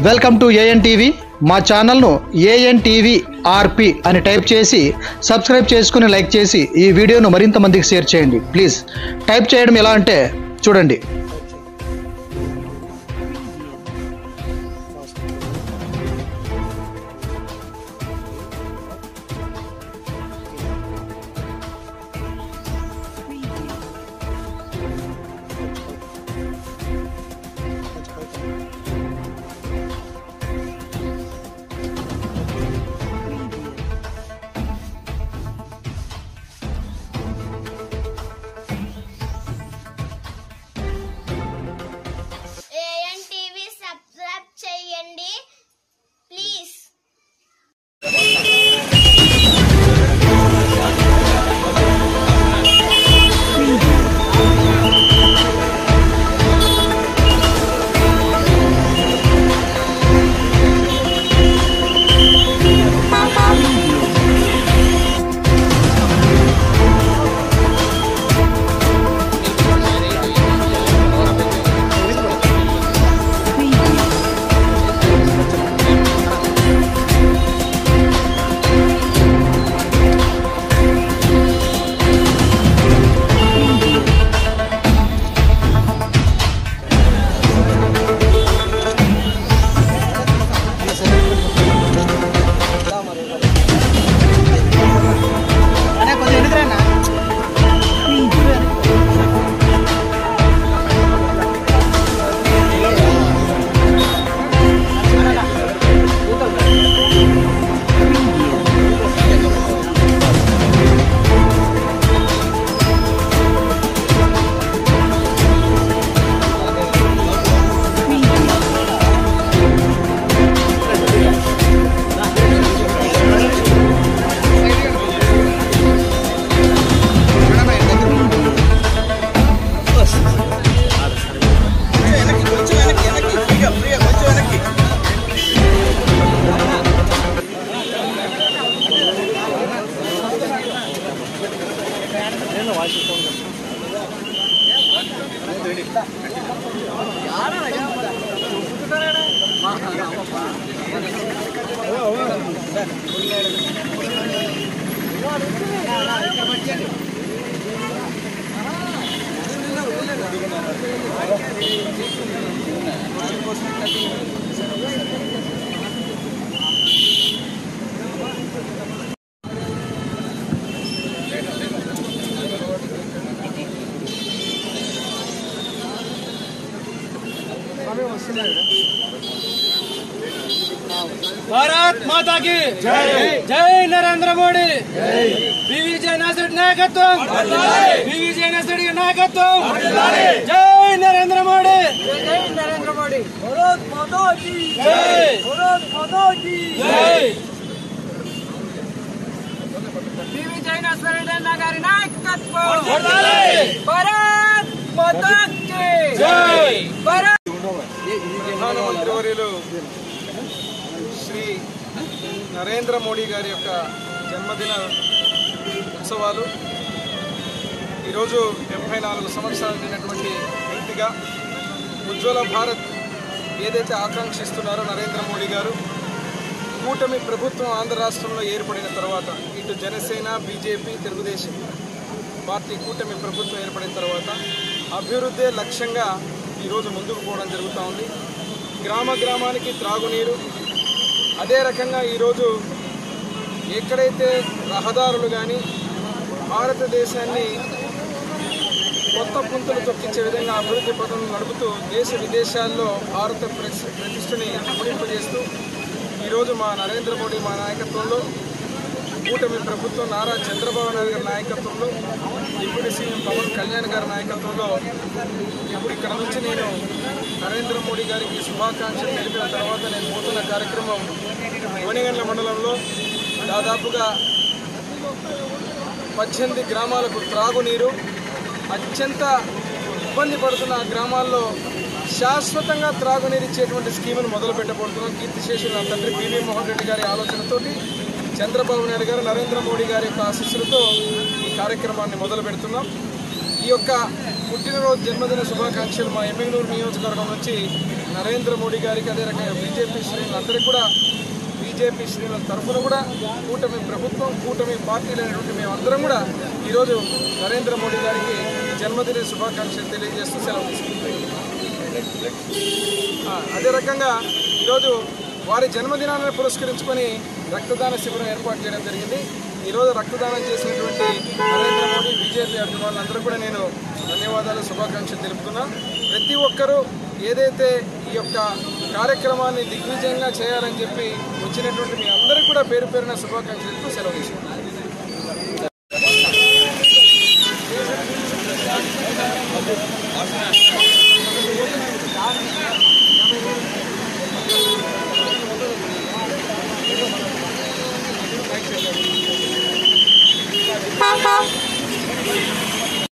Welcome to AN TV. మా ఛానల్ను AN TV ఆర్పి అని టైప్ చేసి సబ్స్క్రైబ్ చేసుకుని లైక్ చేసి ఈ వీడియోను మరింత మందికి షేర్ చేయండి. ప్లీజ్ టైప్ చేయడం ఎలా అంటే చూడండి. ప్లీజ్ भारत माता की जय। जय नरेंद्र मोदी। बीवी नासिर नायकत्व, बीवी नासिर नायकत्व। जय नरेंद्र मोदी। जय नरेंद्र मोदी। भारत माता की जय। भारत माता की जय। बीवी नासिर नागारी नायकत्व। भारत माता की जय। भारत ప్రధానమంత్రి వర్యులు శ్రీ నరేంద్ర మోడీ గారి యొక్క జన్మదిన ఉత్సవాలు ఈరోజు 74 సంవత్సరాలు నిండినటువంటి వ్యక్తిగా ఉజ్వల భారత్ ఏదైతే ఆకాంక్షిస్తున్నారో నరేంద్ర మోడీ గారు, కూటమి ప్రభుత్వం ఆంధ్ర రాష్ట్రంలో ఏర్పడిన తర్వాత ఇటు జనసేన, బీజేపీ, తెలుగుదేశం పార్టీ కూటమి ప్రభుత్వం ఏర్పడిన తర్వాత అభివృద్ధి లక్ష్యంగా ఈరోజు ముందుకు పోవడం జరుగుతూ ఉంది. గ్రామ గ్రామానికి త్రాగునీరు, అదే రకంగా ఈరోజు ఎక్కడైతే రహదారులు కానీ భారతదేశాన్ని కొత్త పుంతలు తొక్కించే విధంగా అభివృద్ధి పథకం నడుపుతూ దేశ విదేశాల్లో భారత ప్రతిష్టని ముడింపజేస్తూ ఈరోజు మా నరేంద్ర మోడీ మా నాయకత్వంలో, కూటమి ప్రభుత్వం నారా చంద్రబాబు నాయుడు గారి నాయకత్వంలో, డిప్యూటీ సీఎం పవన్ కళ్యాణ్ గారి నాయకత్వంలో ఇప్పుడు ఇక్కడ నుంచి నేను నరేంద్ర మోడీ గారికి శుభాకాంక్షలు తెలిపిన తర్వాత నేను పోతున్న కార్యక్రమం వనిగండ్ల మండలంలో దాదాపుగా 18 గ్రామాలకు త్రాగునీరు, అత్యంత ఇబ్బంది పడుతున్న గ్రామాల్లో శాశ్వతంగా త్రాగునీరు ఇచ్చేటువంటి స్కీమును మొదలు పెట్టబోతున్నాం. కీర్తిశేషులు నా తండ్రి పివి మోహన్ రెడ్డి గారి ఆలోచనతోటి చంద్రబాబు నాయుడు గారు, నరేంద్ర మోడీ గారి యొక్క ఆశీస్సులతో ఈ కార్యక్రమాన్ని మొదలు పెడుతున్నాం. ఈ యొక్క పుట్టినరోజు జన్మదిన శుభాకాంక్షలు మా ఎమ్మిగనూరు నియోజకవర్గం నుంచి నరేంద్ర మోడీ గారికి, అదే రకంగా బీజేపీ శ్రేణులందరికీ కూడా, బీజేపీ శ్రేణుల తరఫున కూడా కూటమి ప్రభుత్వం, కూటమి పార్టీలు అనేటువంటి మేమందరం కూడా ఈరోజు నరేంద్ర మోడీ గారికి జన్మదిన శుభాకాంక్షలు తెలియజేస్తూ సెలవు తీసుకుంటాం. అదే రకంగా ఈరోజు వారి జన్మదినాన్ని పురస్కరించుకొని రక్తదాన శిబిరం ఏర్పాటు చేయడం జరిగింది. ఈరోజు రక్తదానం చేసినటువంటి నరేంద్ర మోడీ, బీజేపీ అభిమానులందరూ కూడా నేను ధన్యవాదాలు, శుభాకాంక్షలు తెలుపుతున్నా. ప్రతి ఒక్కరూ ఏదైతే ఈ యొక్క కార్యక్రమాన్ని దిగ్విజయంగా చేయాలని చెప్పి వచ్చినటువంటి మీ అందరికీ కూడా పేరు పేరున శుభాకాంక్షలు తెలుపుతూ సెలవు తీసుకుంటున్నాను.